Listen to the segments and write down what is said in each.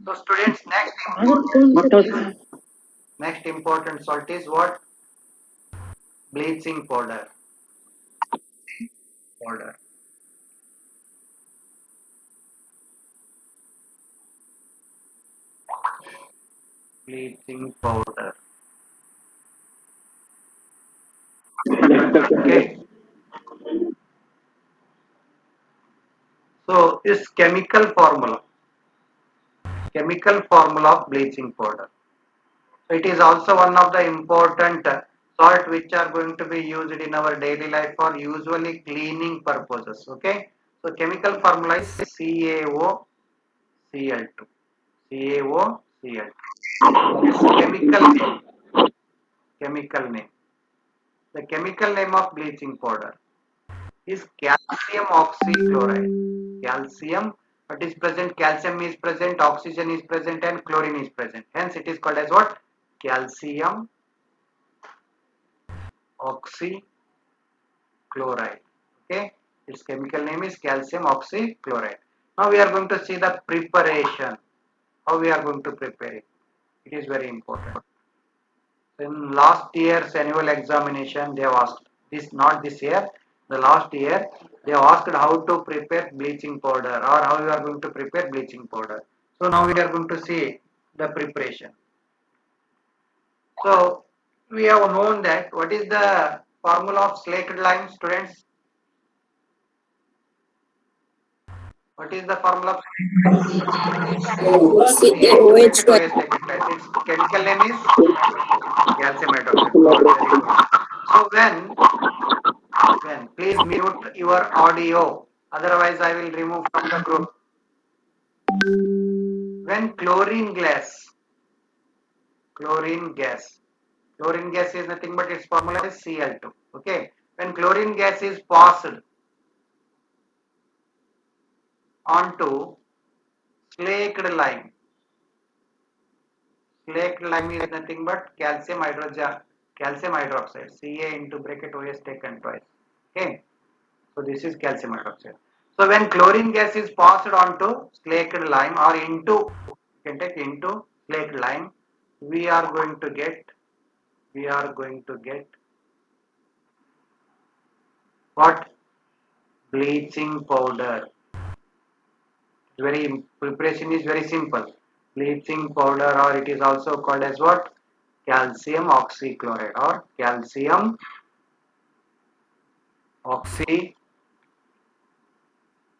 So students, अगर कौन toss next important salt is what? Bleaching powder. Powder. Bleaching powder. Okay. So this chemical formula of bleaching powder. So it is also one of the important salt which are going to be used in our daily life for usually cleaning purposes. Okay. So chemical formula is CaOCl2. CaOCl2. This chemical name. The chemical name of bleaching powder is calcium oxychloride. Calcium, what is present? Calcium is present, oxygen is present, and chlorine is present. Hence, it is called as what? Calcium oxychloride. Okay, its chemical name is calcium oxychloride. Now we are going to see the preparation. How we are going to prepare it? It is very important. In last year's annual examination, they have asked this, not this year, the last year, they have asked how to prepare bleaching powder or how you are going to prepare bleaching powder. So now we are going to see the preparation. So we have known that what is the formula of slaked lime, students? What is the formula of CA into bracket OH taken place? Its chemical name is calcium hydroxide. Good, very good. So when please mute your audio, otherwise I will remove from the group. When chlorine gas, chlorine gas is nothing but its formula is Cl2. Okay, when chlorine gas is passed onto slaked lime, slaked lime is nothing but calcium hydroxide, Ca into bracket OS taken twice. Okay, so this is calcium hydroxide. So when chlorine gas is passed onto slaked lime or into, you can take into slaked lime, we are going to get what? Bleaching powder. Very preparation is very simple. Bleaching powder, or it is also called as what? Calcium oxychloride or oxy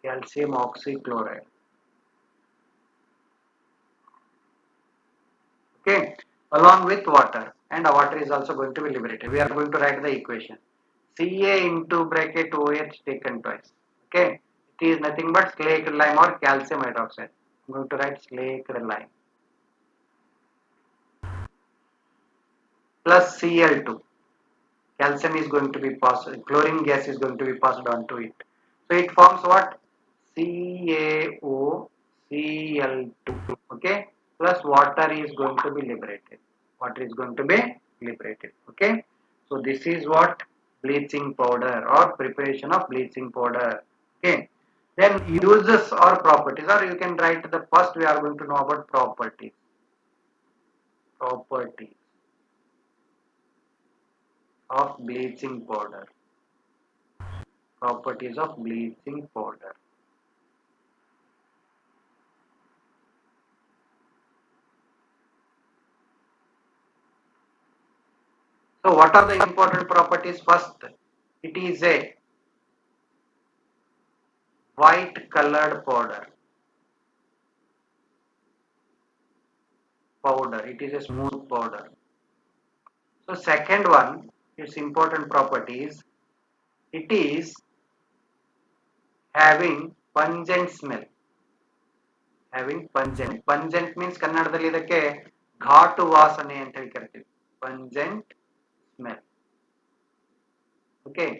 calcium oxychloride. Okay, along with water, and the water is also going to be liberated. We are going to write the equation. Ca into bracket OH taken twice. Okay, it is nothing but slaked lime or calcium hydroxide. I'm going to write slaked lime plus Cl2. Calcium is going to be passed, chlorine gas is going to be passed on to it. So it forms what? CaOCl2. Okay, plus water is going to be liberated. Water is going to be liberated. Okay, so this is what? Bleaching powder or preparation of bleaching powder. Okay, then uses or properties, or you can write the first we are going to know about properties. Properties of bleaching powder. Properties of bleaching powder. So what are the important properties? First, it is a white colored powder. It is a smooth powder. So second one, its important properties, it is having pungent smell. Having pungent means ಕನ್ನಡದಲ್ಲಿ ಇದಕ್ಕೆ ಘಾಟು ವಾಸನೆ ಅಂತ ಹೇಳಿ ಕರಿತೀವಿ. Pungent smell. Okay.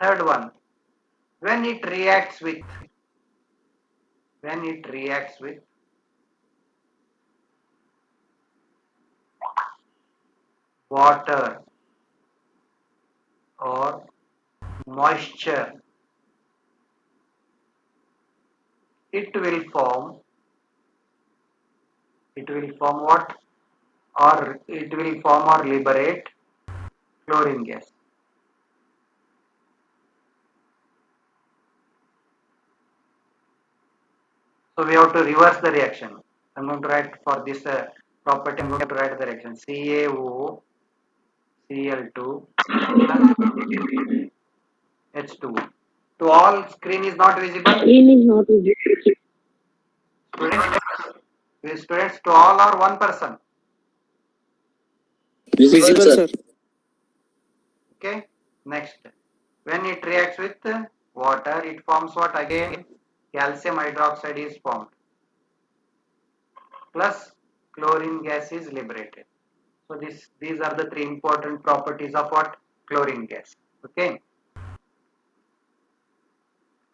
Third one, when it reacts with water or moisture, it will form It will form what? Or it will form or liberate chlorine gas. So we have to reverse the reaction. I'm going to write for this property, I'm going to write the reaction CaO Cl2 plus H2O. To all, screen is not visible. Screen is not visible. Students, to all or one person. Visible, sir. Okay. Next, when it reacts with water, it forms what again? Calcium hydroxide is formed. Plus chlorine gas is liberated. So these are the three important properties of what? Chlorine gas. Okay.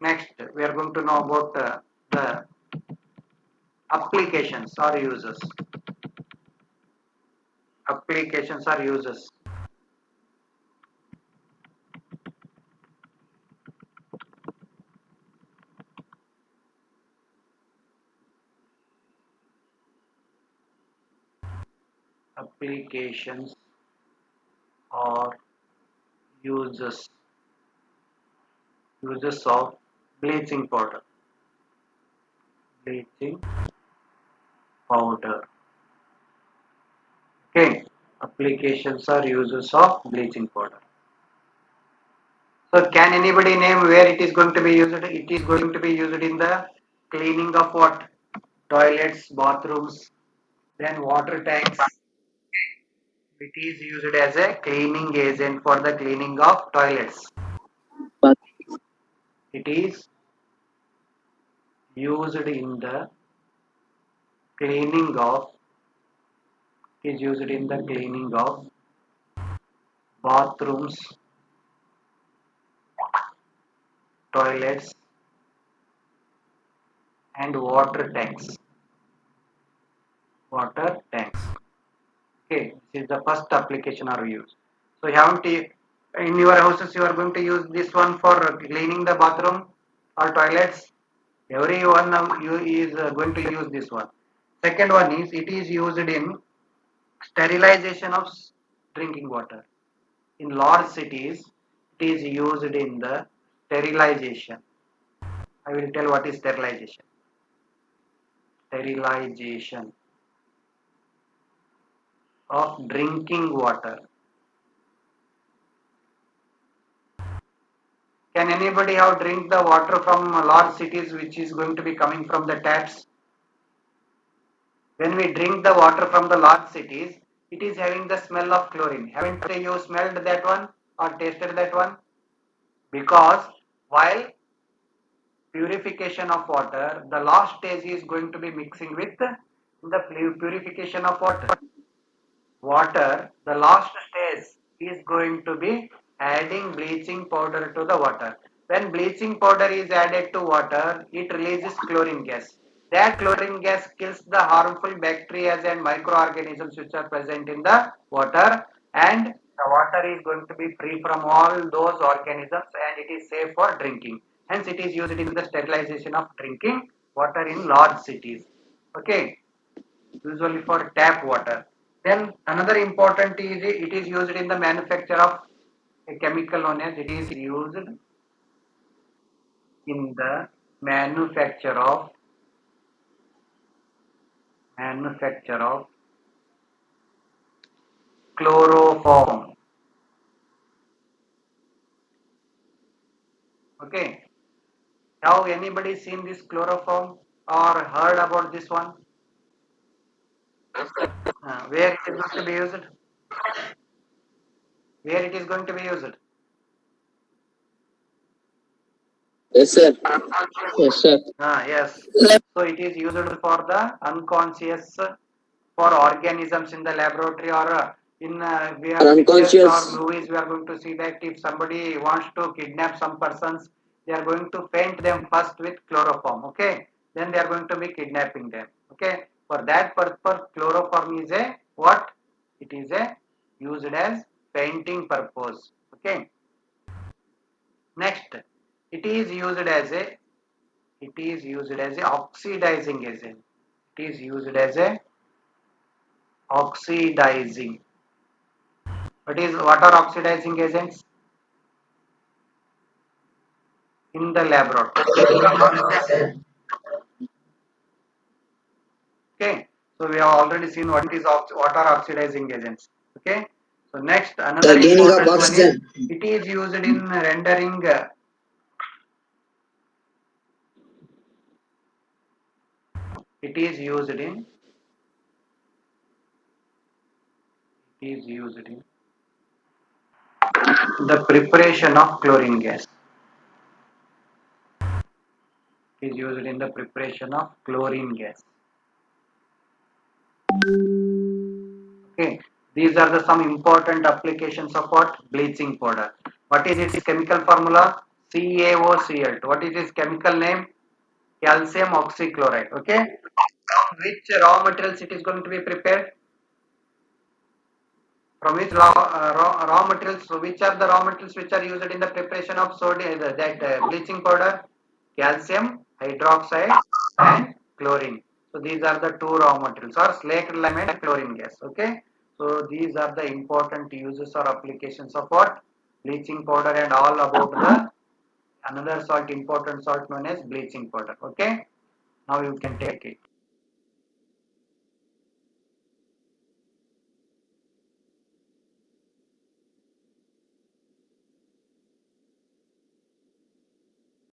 Next, we are going to know about the applications or uses. Applications or uses. Applications or uses. Uses of bleaching powder. Bleaching powder. Okay. Applications or uses of bleaching powder. So can anybody name where it is going to be used? It is going to be used in the cleaning of what? Toilets, bathrooms, then water tanks. It is used as a cleaning agent for the cleaning of toilets. But It is used in the cleaning of bathrooms, toilets, and water tanks. Water tanks. Okay, this is the first application or use. So you haven't in your houses you are going to use this one for cleaning the bathroom or toilets. Everyone of you is going to use this one. Second one is it is used in sterilization of drinking water. In large cities, it is used in the sterilization. I will tell what is sterilization. Sterilization of drinking water. Can anybody have drink the water from large cities which is going to be coming from the taps? When we drink the water from the large cities, it is having the smell of chlorine. Haven't you smelled that one or tasted that one? Because while purification of water, the last stage is going to be mixing with the purification of water, the last stage is going to be adding bleaching powder to the water. When bleaching powder is added to water, it releases chlorine gas. That chlorine gas kills the harmful bacteria and microorganisms which are present in the water, and the water is going to be free from all those organisms and it is safe for drinking. Hence it is used in the sterilization of drinking water in large cities. Okay, usually for tap water. Then another important is it is used in the manufacture of a chemical known as it is used in the manufacture of chloroform. Okay. Have anybody seen this chloroform or heard about this one? Where it is going to be used? Where it is going to be used? Yes, sir. yes, sir. Yes. So it is used for the unconscious for organisms in the laboratory or in we are pictures or Unconscious. movies we are going to see that if somebody wants to kidnap some persons, they are going to paint them first with chloroform. Okay, then they are going to be kidnapping them. Okay, for that purpose, chloroform is a what? It is a used as painting purpose. Okay. Next, it is used as a oxidizing agent. It is used as a oxidizing. What are oxidizing agents in the laboratory? Okay, so we have already seen what are oxidizing agents. Okay, so next another The gaining of important one is oxygen. it is used in rendering. It is used in. It is used in the preparation of chlorine gas. It is used in the preparation of chlorine gas. Okay, these are the some important applications of what bleaching powder. What is its chemical formula? CaOCl2. What is its chemical name? Calcium oxychloride. Okay, from which raw materials it is going to be prepared? From which raw materials? So which are the raw materials which are used in the preparation of sodium bleaching powder? Calcium hydroxide and chlorine. So these are the two raw materials, or slaked lime and chlorine gas. Okay. So these are the important uses or applications of what bleaching powder, and all about the another salt, important salt known as bleaching powder. Okay. Now you can take it.